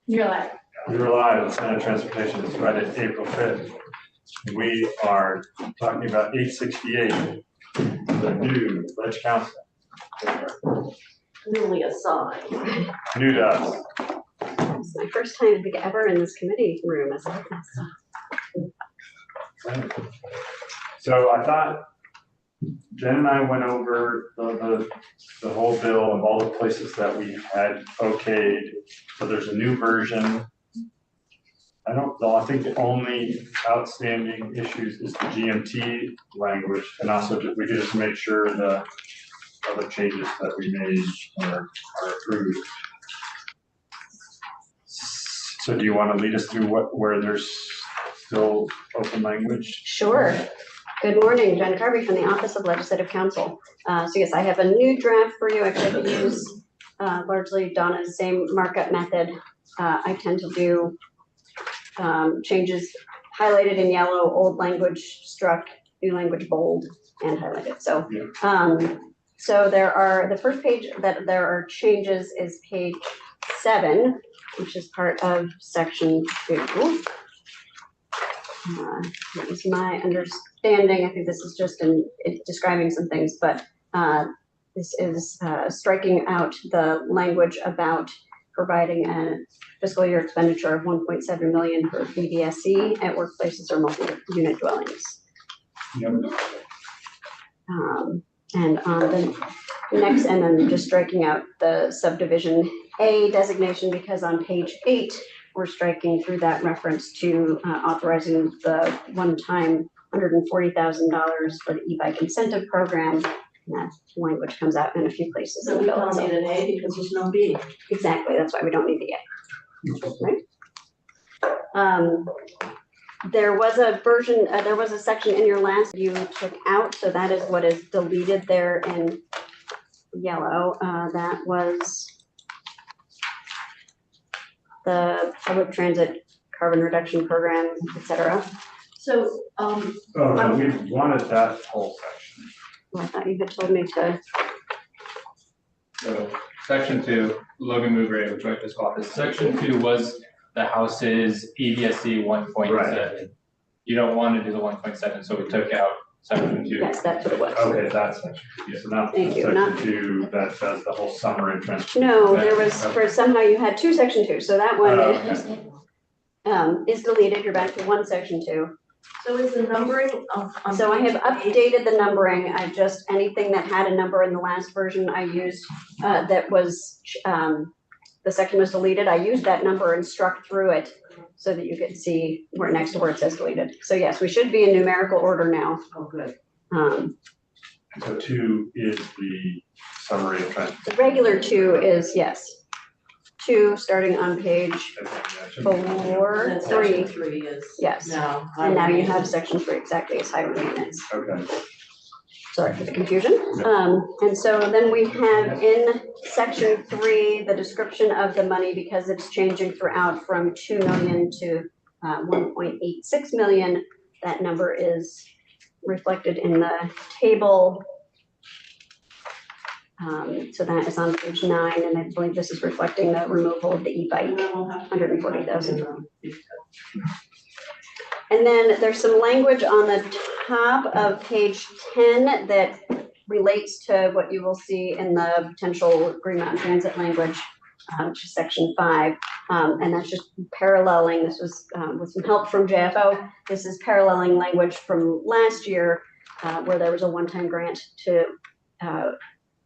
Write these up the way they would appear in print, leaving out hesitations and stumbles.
You're live. We're live. Senate Transportation is Friday, April 5th. We are talking about 868, the new Ledge Council. Newly assigned. New to us. It's my first time I think ever in this committee room as a So I thought Jen and I went over the whole bill of all the places that we had okayed. So there's a new version. I don't know. I think the only outstanding issues is the GMT language, and also we could just make sure the other changes that we made are approved. So do you want to lead us through where there's still open language? Sure. Good morning, Jen Carvey from the Office of Legislative Counsel. So yes, I have a new draft for you. I tried to use largely Donna's same markup method. I tend to do changes highlighted in yellow, old language struck, new language bold, and highlighted. So, so there are, the first page that there are changes is page 7, which is part of section 2. That is my understanding. I think this is just describing some things, but this is striking out the language about providing a fiscal year expenditure of 1.7 million for BDSE at workplaces or multi-unit dwellings. Yep. And on the next, and then just striking out the subdivision A designation, because on page 8, we're striking through that reference to authorizing the one-time $140,000 for the e-bike incentive program. And that language comes out in a few places. So we don't need an A because there's no B. Exactly, that's why we don't need the A. Right? There was a version, there was a section in your last you took out, so that is what is deleted there in yellow. That was the public transit carbon reduction program, etc. So, Oh, no, we wanted that whole section. Well, I thought you had told me to. So section 2, Logan Move Rate, which I just called this. Section 2 was the house's EDSC 1.7. Right. You don't want to do the 1.7, so we took out section 2. Yes, that's what it was. Okay, that's section 2. So not Thank you, section not- 2 that does the whole summary and transportation. No, there was, for somehow you had 2 section 2, so that one is deleted. You're back to 1 section 2. so is the numbering of? So I have updated the numbering. I just, anything that had a number in the last version I used, that was, the section was deleted. I used that number and struck through it so that you could see where next to where it says deleted. So yes, we should be in numerical order now. Oh, good. So 2 is the summary of transportation. The regular 2 is, yes, 2 starting on page And 4, then 3. section 3 is. Yes. Now. And now you have section 3 exactly as highway maintenance. Okay. Sorry for the confusion. And so then we have in section 3, the description of the money, because it's changing throughout from 2 million to 1.86 million. That number is reflected in the table. So that is on page 9, and I believe this is reflecting the removal of the e-bike, 140,000. And then there's some language on the top of page 10 that relates to what you will see in the potential Green Mountain Transit language, which is section 5. And that's just paralleling. This was with some help from JFO. This is paralleling language from last year where there was a one-time grant to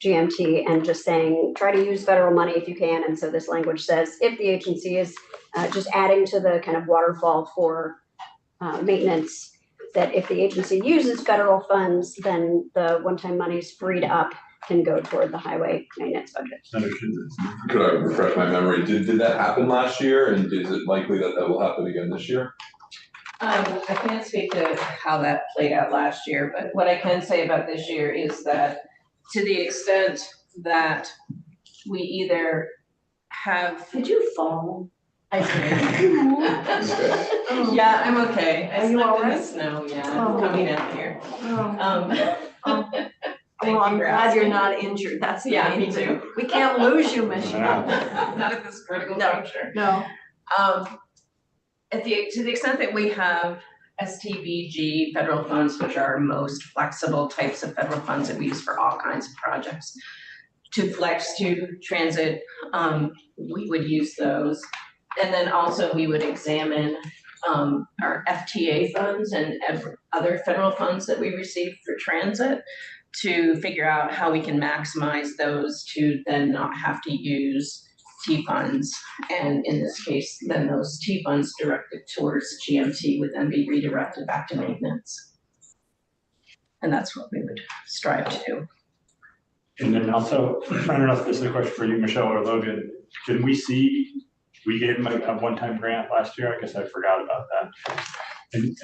GMT and just saying, try to use federal money if you can. And so this language says, if the agency is just adding to the kind of waterfall for maintenance, that if the agency uses federal funds, then the one-time monies freed up can go toward the highway maintenance budget. Could I refresh my memory? Did that happen last year, and is it likely that will happen again this year? I can't speak to how that played out last year, but what I can say about this year is that to the extent that we either have. Did you fall? I did. Yeah, I'm okay. I Are you slept all in the right? snow, yeah, Oh. coming out here. Thank Well, you I'm for glad you're asking. not injured, that's the Yeah, main me thing. too. We can't lose you, Michelle. Not at this critical No. juncture. No, To the extent that we have STBG federal funds, which are our most flexible types of federal funds that we use for all kinds of projects, to flex to transit, we would use those. And then also we would examine our FTA funds and other federal funds that we receive for transit to figure out how we can maximize those to then not have to use T funds. And in this case, then those T funds directed towards GMT would then be redirected back to maintenance. And that's what we would strive to do. And then also, I don't know if this is a question for you, Michelle or Logan, can we see, we gave them a one-time grant last year, I guess I forgot about that. And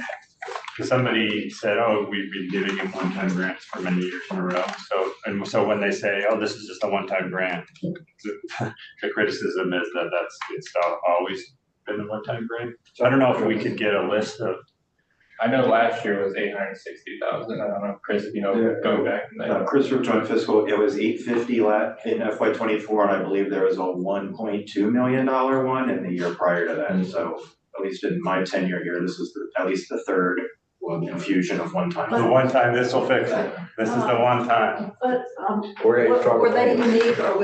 because somebody said, oh, we've been giving him one-time grants for many years in a row. So when they say, oh, this is just a one-time grant, the criticism is that it's always been a one-time grant. So I don't know if we could get a list of, I know last year was 860,000. I don't know, Chris, if you know, Yeah. going back. Chris from Joint Fiscal, it was 850 in FY *24, and I believe there was a $1.2 million one in the year prior to that. So at least in my tenure here, this is at least the third infusion of one time. the one time, this will fix it. This is the one time. but, Were they unique or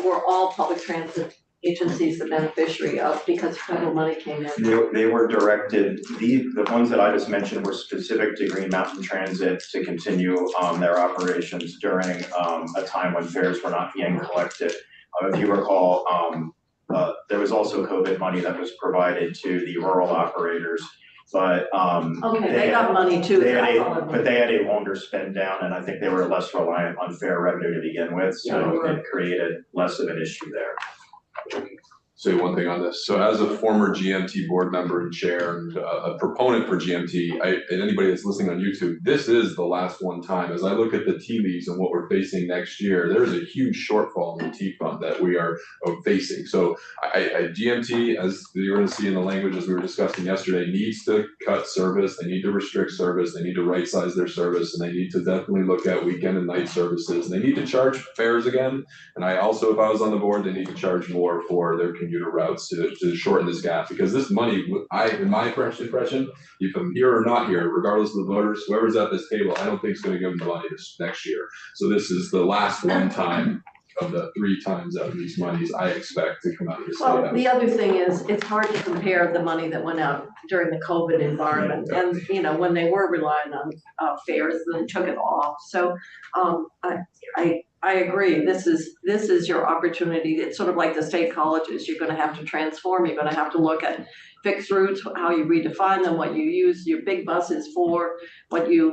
were all public transit agencies the beneficiary of because federal money came in? They were directed, the ones that I just mentioned were specific to Green Mountain Transit to continue their operations during a time when fares were not being collected. If you recall, there was also COVID money that was provided to the rural operators, but Okay, they got money too. but they had a longer spend down, and I think they were less reliant on fare revenue to begin with, so it created less of an issue there. Say one thing on this. So as a former GMT board member and chair and a proponent for GMT, and anybody that's listening on YouTube, this is the last one time. As I look at the tea leaves and what we're facing next year, there's a huge shortfall in the T fund that we are facing. So GMT, as you're going to see in the language as we were discussing yesterday, needs to cut service. They need to restrict service. They need to right size their service, and they need to definitely look at weekend and night services. And they need to charge fares again. And I also, if I was on the board, they need to charge more for their commuter routes to shorten this gap, because this money, in my impression, if I'm here or not here, regardless of the voters, whoever's at this table, I don't think is going to give them the money this next year. So this is the last one time of the 3 times out of these monies I expect to come out of this. Well, the other thing is, it's hard to compare the money that went out during the COVID environment and, you know, when they were relying on fares, then took it off. So I agree, this is your opportunity. It's sort of like the state colleges. You're gonna have to transform, you're gonna have to look at fixed routes, how you redefine them, what you use your big buses for, what we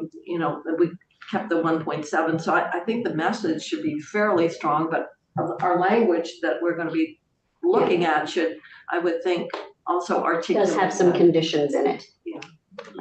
kept the 1.7. So I think the message should be fairly strong, but our language that we're gonna be looking at should, I would think, also articulate. Does have some conditions in it.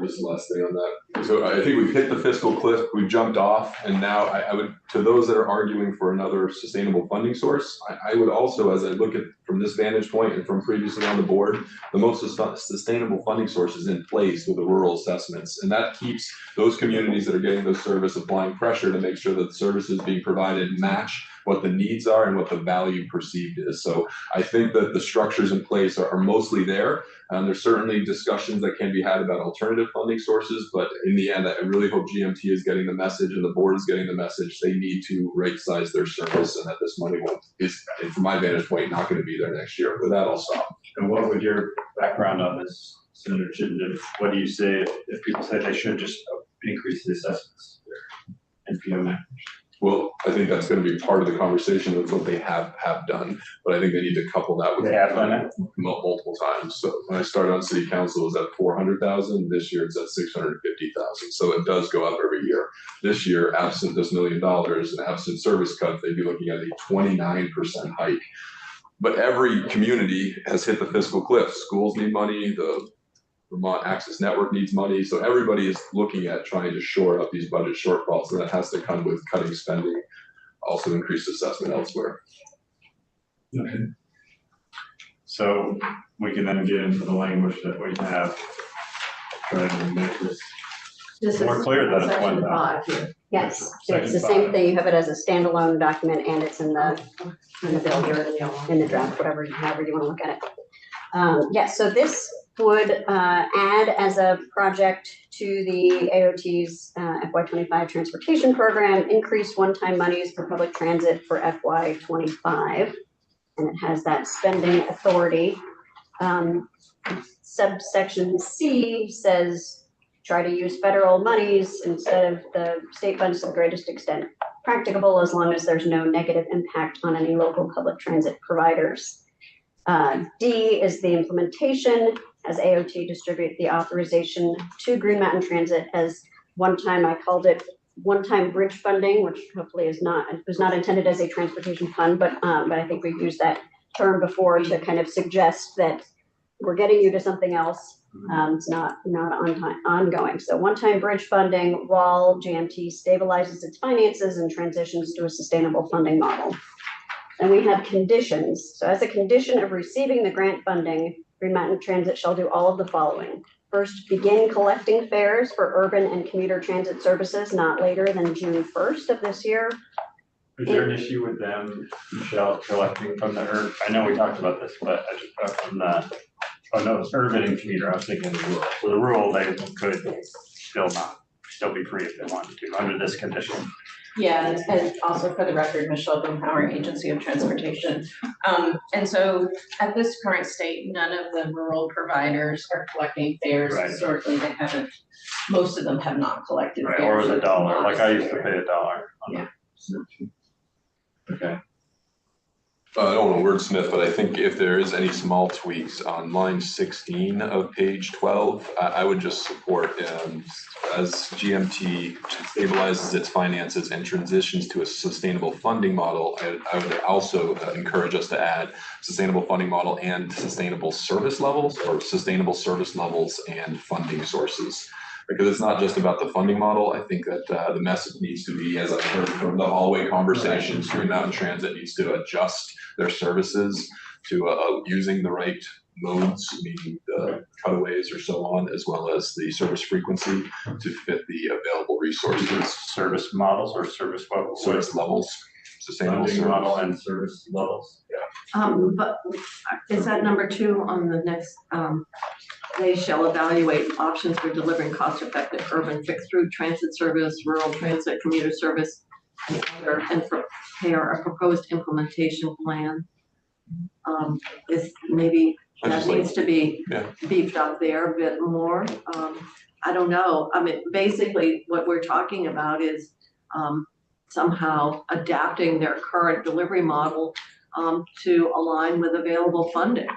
Just the last thing on that. So I think we've hit the fiscal cliff, we've jumped off, and now I would, to those that are arguing for another sustainable funding source, I would also, as I look at from this vantage point and from previously on the board, the most sustainable funding source is in place with the rural assessments. And that keeps those communities that are getting those services applying pressure to make sure that the services being provided match what the needs are and what the value perceived is. So I think that the structures in place are mostly there. There's certainly discussions that can be had about alternative funding sources, but in the end, I really hope GMT is getting the message and the board is getting the message. They need to right size their service, and that this money is, from my vantage point, not going to be there next year. With that, I'll stop. and what would your background on this, Senator Chittenden? What do you say if people say they should just increase the assessments and NPO? Well, I think that's going to be part of the conversation with what they have done, but I think they need to couple that with They have done it? multiple times. So when I started on city council, it was at 400,000. This year it's at 650,000. So it does go up every year. This year, absent this $1 million and absent service cuts, they'd be looking at a 29% hike. But every community has hit the fiscal cliff. Schools need money. The Vermont Access Network needs money. So everybody is looking at trying to shore up these budget shortfalls, and that has to come with cutting spending, also increased assessment elsewhere. Okay. So we can then get into the language that we have, trying to make this This is We're clear that it's section 1,000. 5 here. Yes, so it's Section the same 5. thing. You have it as a standalone document and it's in the bill here, in the draft, whatever, however you want to look at it. Yes, so this would add as a project to the AOT's FY25 transportation program, increase one-time monies for public transit for FY25. And it has that spending authority. Subsection C says, try to use federal monies instead of the state funds to the greatest extent practicable, as long as there's no negative impact on any local public transit providers. D is the implementation, as AOT distribute the authorization to Green Mountain Transit as one-time, I called it one-time bridge funding, which hopefully is not, it was not intended as a transportation fund, but I think we've used that term before to kind of suggest that we're getting you to something else. It's not ongoing. So one-time bridge funding while GMT stabilizes its finances and transitions to a sustainable funding model. And we have conditions. So as a condition of receiving the grant funding, Green Mountain Transit shall do all of the following. First, begin collecting fares for urban and commuter transit services not later than June 1st of this year. Is there an issue with them, Michelle, collecting from I know we talked about this, but I just from the, oh no, it's urban and commuter, I was thinking the rural. So the rural, they could still be free if they wanted to, under this condition. Yeah, and also for the record, Michelle Boomhauer, Agency of Transportation. And so at this current state, none of the rural providers are collecting fares. Right. Historically, they haven't, most of them have not collected Right, fares. or the dollar, like I used to pay $1. Yeah. Okay. I don't want to wordsmith, but I think if there is any small tweaks on line 16 of page 12, I would just support as GMT stabilizes its finances and transitions to a sustainable funding model. I would also encourage us to add sustainable funding model and sustainable service levels, or sustainable service levels and funding sources. Because it's not just about the funding model. I think that the message needs to be, as I've heard from the hallway conversations, Green Mountain Transit needs to adjust their services to using the right modes, meaning the cutaways or so on, as well as the service frequency to fit the available resources. Service models or service levels? Service levels, sustainable Funding service. model and service levels. But is that number 2 on the next, they shall evaluate options for delivering cost-effective urban fixed-route transit service, rural transit, commuter service, and other, and prepare a proposed implementation plan. Is maybe that needs to be beefed up there a bit more. I don't know. I mean, basically what we're talking about is somehow adapting their current delivery model to align with available funding.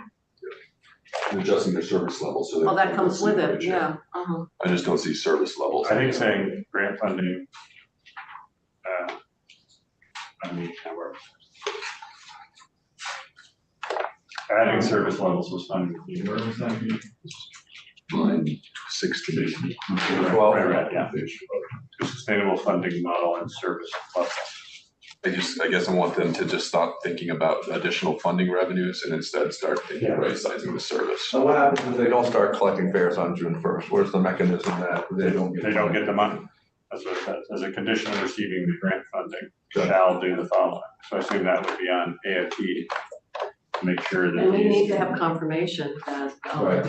And adjusting their service levels. So Well, that comes with it, yeah. I just don't see service levels. I think saying grant funding, adding service levels was funding. Where was that? Line 16. Right, yeah. To sustainable funding model and service level. I guess I want them to just stop thinking about additional funding revenues and instead start thinking right sizing the service. So what happens if they don't start collecting fares on June 1st? Where's the mechanism that they don't get? They don't get the money. That's what it says. As a condition of receiving the grant funding, shall do the following. So I assume that would be on AFT to make sure that. And we need to have confirmation that, Right.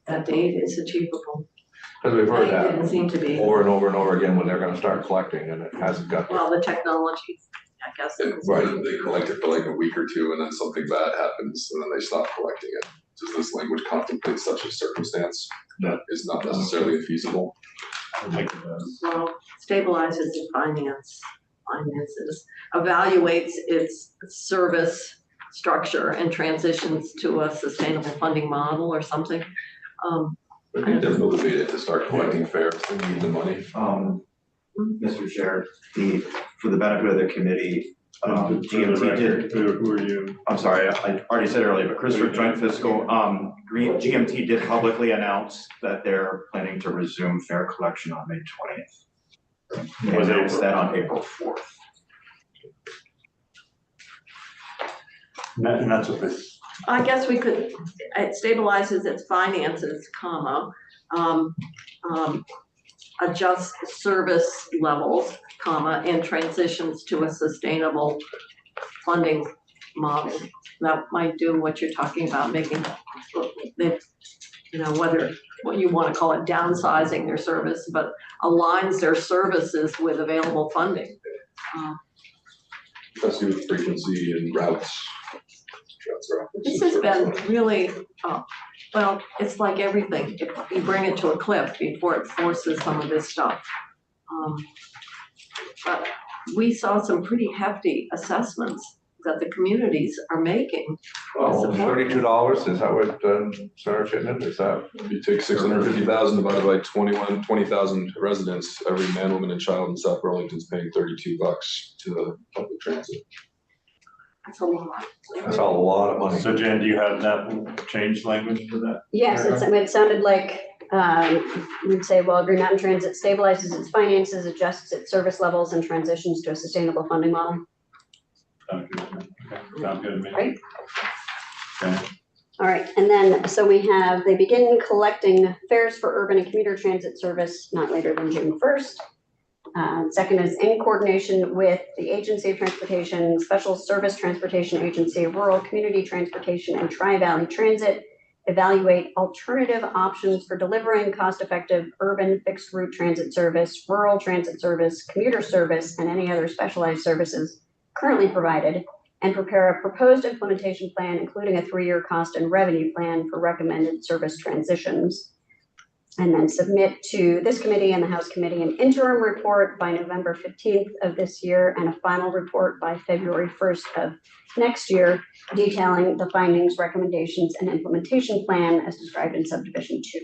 that date is achievable. Because we've heard It didn't that seem to be. over and over and over again when they're gonna start collecting and it hasn't got there. Well, the technology, I guess. Right, they collect it for like a week or two and then something bad happens and then they stop collecting it. Does this language contemplate such a circumstance that is not necessarily feasible? I don't think it does. Well, stabilizes the finances, evaluates its service structure and transitions to a sustainable funding model or something. I think they're motivated to start collecting fares, they need the money. Mr. Chair, for the benefit of the committee, GMT did, Who are you? I'm sorry, I already said earlier, but Chris for Joint Fiscal, GMT did publicly announce that they're planning to resume fare collection on May 20th. They announced that on April 4th. And that's what this, I guess we could, it stabilizes its finances, comma, um, adjust service levels, comma, and transitions to a sustainable funding model. That might do what you're talking about, making it, whether, what you want to call it, downsizing their service, but aligns their services with available funding. Especially with frequency and routes. This has been really, well, it's like everything. If you bring it to a cliff before it forces some of this stuff. But we saw some pretty hefty assessments that the communities are making. Well, Support. $32, is that what, Senator Chittenden, is that? If you take 650,000 divided by 20,000 residents, every man, woman, and child in South Burlington is paying $32 to the public transit. That's a lot. That's a lot of money. So Jan, do you have that change language for that? Yes, it sounded like, we'd say, well, Green Mountain Transit stabilizes its finances, adjusts its service levels, and transitions to a sustainable funding model. Sounds good to me. Okay, sounds good to me. Great. Okay. All right, and then, so we have, they begin collecting fares for urban and commuter transit service not later than June 1st. Second is in coordination with the Agency of Transportation, Special Service Transportation Agency, Rural Community Transportation, and Tri-Valley Transit, evaluate alternative options for delivering cost-effective urban fixed route transit service, rural transit service, commuter service, and any other specialized services currently provided, and prepare a proposed implementation plan, including a 3-year cost and revenue plan for recommended service transitions. And then submit to this committee and the House Committee an interim report by November 15th of this year and a final report by February 1st of next year, detailing the findings, recommendations, and implementation plan as described in subdivision 2.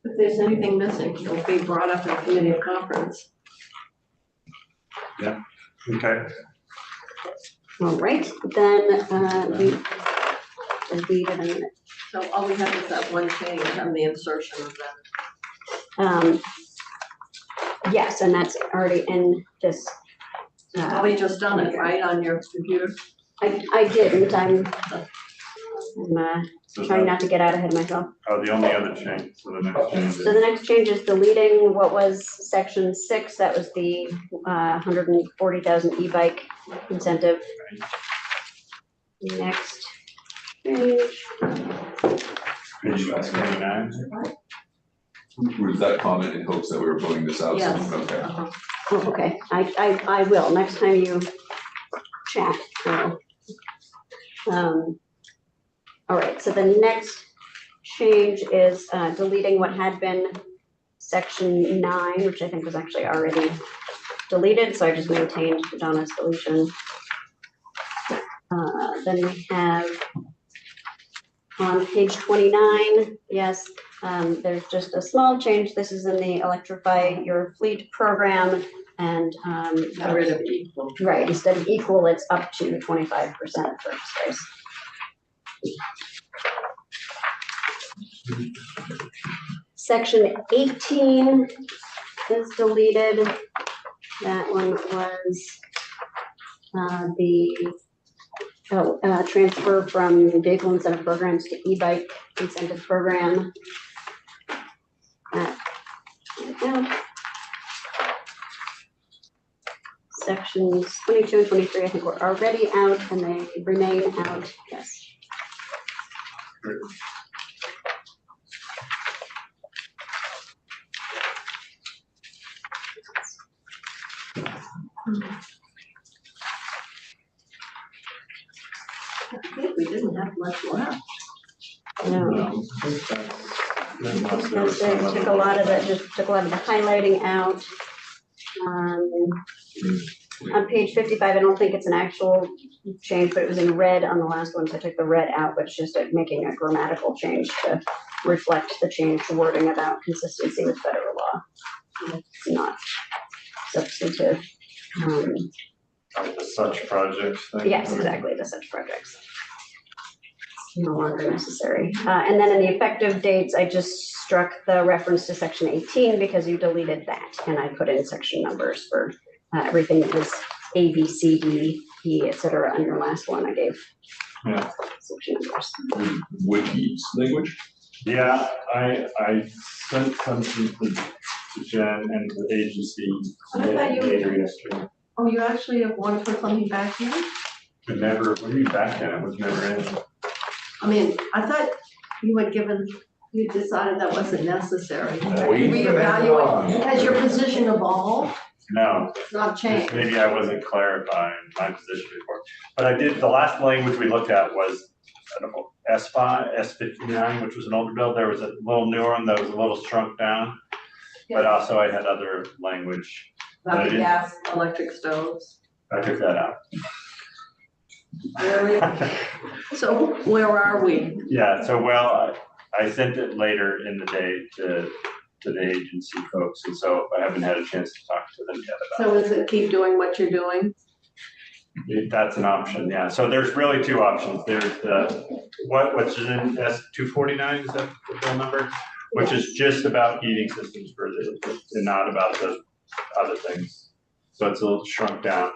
If there's anything missing, it'll be brought up in committee of conference. Okay. All right, then we deleted a minute. So all we have is that one change on the insertion of that. Yes, and that's already in this. Probably just done it, right, on your computer? I didn't, I'm So trying that- not to get out ahead of myself. the only other change, so the next change So the is, next change is deleting what was section 6, that was the 140,000 e-bike incentive. Next page. page 29. Was that comment in hopes that we were voting this out? Yes. Okay. Uh-huh. Oh, okay, I will, next time you chat. All right, so the next change is deleting what had been section 9, which I think was actually already deleted, so I just maintained Donna's deletion. Then we have on page 29, yes, there's just a small change. This is in the Electrify Your Fleet program, and Got rid of equal. right, instead of equal, it's up to 25% purchase price. Section 18 is deleted. That one was the transfer from vehicle incentive programs to e-bike incentive program. Sections 22 and 23, I think, were already out, and they remain out, yes. I think we didn't have much left. No. No, I think unless there was That's it. some Took other- a lot of the, just took a lot of the highlighting out. On page 55, I don't think it's an actual change, but it was in red on the last one, so I took the red out, but it's just making a grammatical change to reflect the changed wording about consistency with federal law. It's not substantive. The such projects thing. Yes, exactly, the such projects. No longer necessary. And then in the effective dates, I just struck the reference to section 18 because you deleted that, and I put in section numbers for everything that was A, B, C, D, E, et cetera, on your last one. I gave section numbers. Wiki's language? Yeah, I sent something to Jen and the agency I thought you- later yesterday. Oh, you actually have one for something back here? It never, what do you mean back then? It was never in. I mean, I thought you had given, you decided that wasn't necessary. Wait for that long. Reevaluate, has your position evolved? No, It's not just changed. maybe I wasn't clarifying my position before. But I did, the last language we looked at was, I don't know, S5, S59, which was an older bill. There was a little newer one that was a little shrunk down. But also I had other language. About the gas, electric stoves. I took that out. So where are we? Yeah, so well, I sent it later in the day to the agency folks, and so I haven't had a chance to talk to them yet So is it keep doing what you're doing? about it. That's an option, yeah. So there's really two options. There's the, what's in S249, is that the bill number? Which is just about heating systems for the, and not about the other things. So it's a little shrunk down.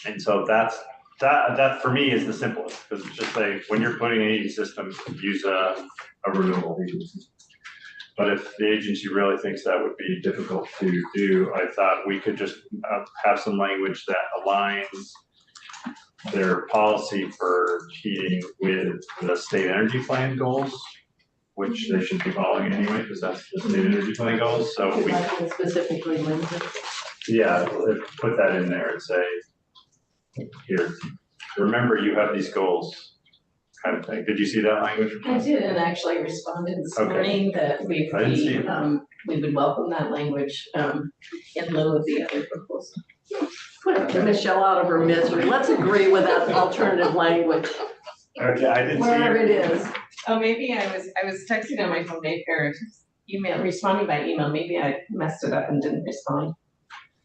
And so that for me is the simplest, because it's just like, when you're putting a heating system, use a renewable heating system. But if the agency really thinks that would be difficult to do, I thought we could just have some language that aligns their policy for heating with the state energy plan goals, which they should be following anyway, because that's the state energy plan goals, so we, Specifically limited. yeah, put that in there and say, here, remember you have these goals, kind of thing. Did you see that language? I did, and actually responded this Okay. morning that I didn't see it. we would welcome that language, in lieu of the other proposal. Put Michelle out of her misery. Let's agree with that alternative language, Okay, I didn't see wherever it. it is. Oh, maybe I was texting on my phone, or responding by email, maybe I messed it up and didn't respond.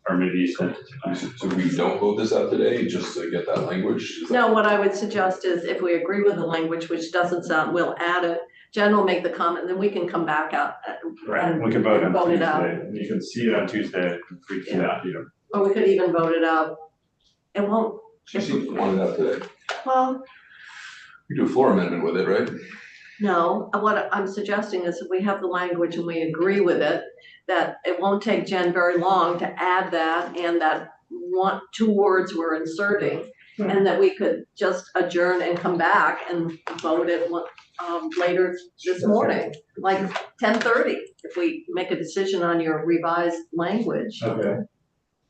Or maybe you sent it to me. So we don't vote this out today, just to get that language? Is that- No, what I would suggest is if we agree with the language, which doesn't sound, we'll add it. Jen will make the comment, then we can come back out. Right, we can vote on Vote it out. Tuesday. You can see it on Tuesday. We can, Or we could even vote it out. It won't, She seems to want it out today. well, We do a floor amendment with it, right? no, what I'm suggesting is if we have the language and we agree with it, that it won't take Jen very long to add that and that two words we're inserting. And that we could just adjourn and come back and vote it later this morning, like 10:30, if we make a decision on your revised language. Okay.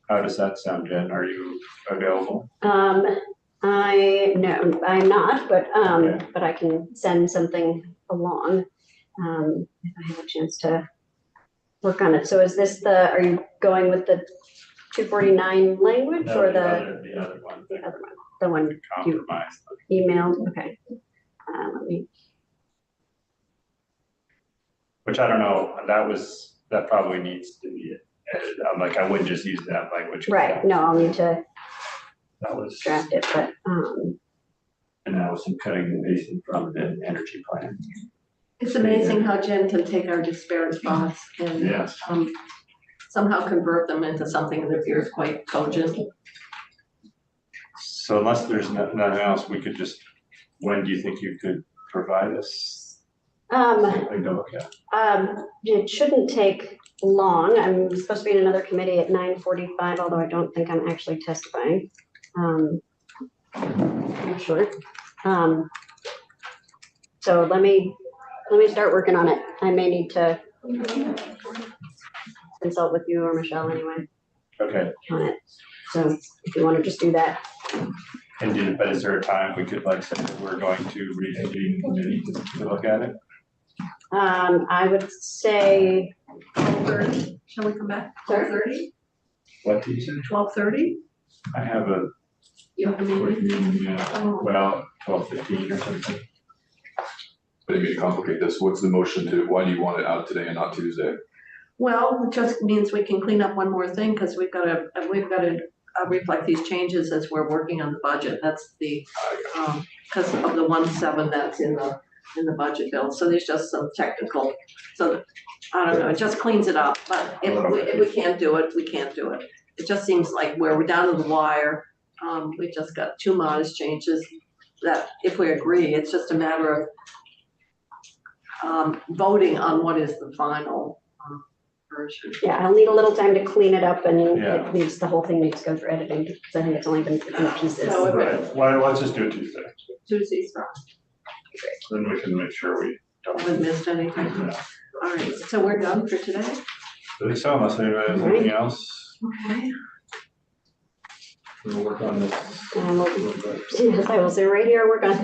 How does that sound, Jen? Are you available? No, I'm not, Okay. but I can send something along, if I have a chance to work on it. So is this are you going with the 249 language No, or the other one, the other one? The one compromise. emailed, okay. Let me, Which I don't know, that probably needs to be edited. I'm like, I wouldn't just use that language. right, no, I'll need to That was, draft it, but, and that was some cutting and pasting from the energy plan. It's amazing how Jen can take our disparate thoughts and Yes. somehow convert them into something that appears quite cogent. So unless there's nothing else, we could just, when do you think you could provide us something to look at? it shouldn't take long. I'm supposed to be in another committee at 9:45, although I don't think I'm actually testifying. I'm sure. So let me start working on it. I may need to consult with you or Michelle anyway Okay, on it. So if you want to just do that. but is there a time we could like say that we're going to reconvene committee to look at it? I would say, 12:30, shall we come back? 12:30? What do you say? 12:30? I have a You have a quick meeting? meeting, yeah, Oh. well, 12:15 or something. I didn't mean to complicate this. What's the motion why do you want it out today and not Tuesday? Well, it just means we can clean up one more thing, because we've got to reflect these changes as we're working on the budget. That's the, because of the 1.7 that's in the budget bill. So there's just some technical, so I don't know, it just cleans it up. But if we can't do it, we can't do it. It just seems like we're down to the wire. We just got two modest changes. that if we agree, it's just a matter of voting on what is the final version. Yeah, I'll need a little time to clean it up and Yeah. it needs, the whole thing needs to go through editing because I think it's only been in pieces. So- Right, well, let's just do it Tuesday, Tuesday's fine. then we can make sure we don't. Haven't missed anything. Yeah. All right, so we're done for today? I think so, unless anybody has anything else, Okay. we'll work on this. And we'll, a little bit. yes, I will say right here, work on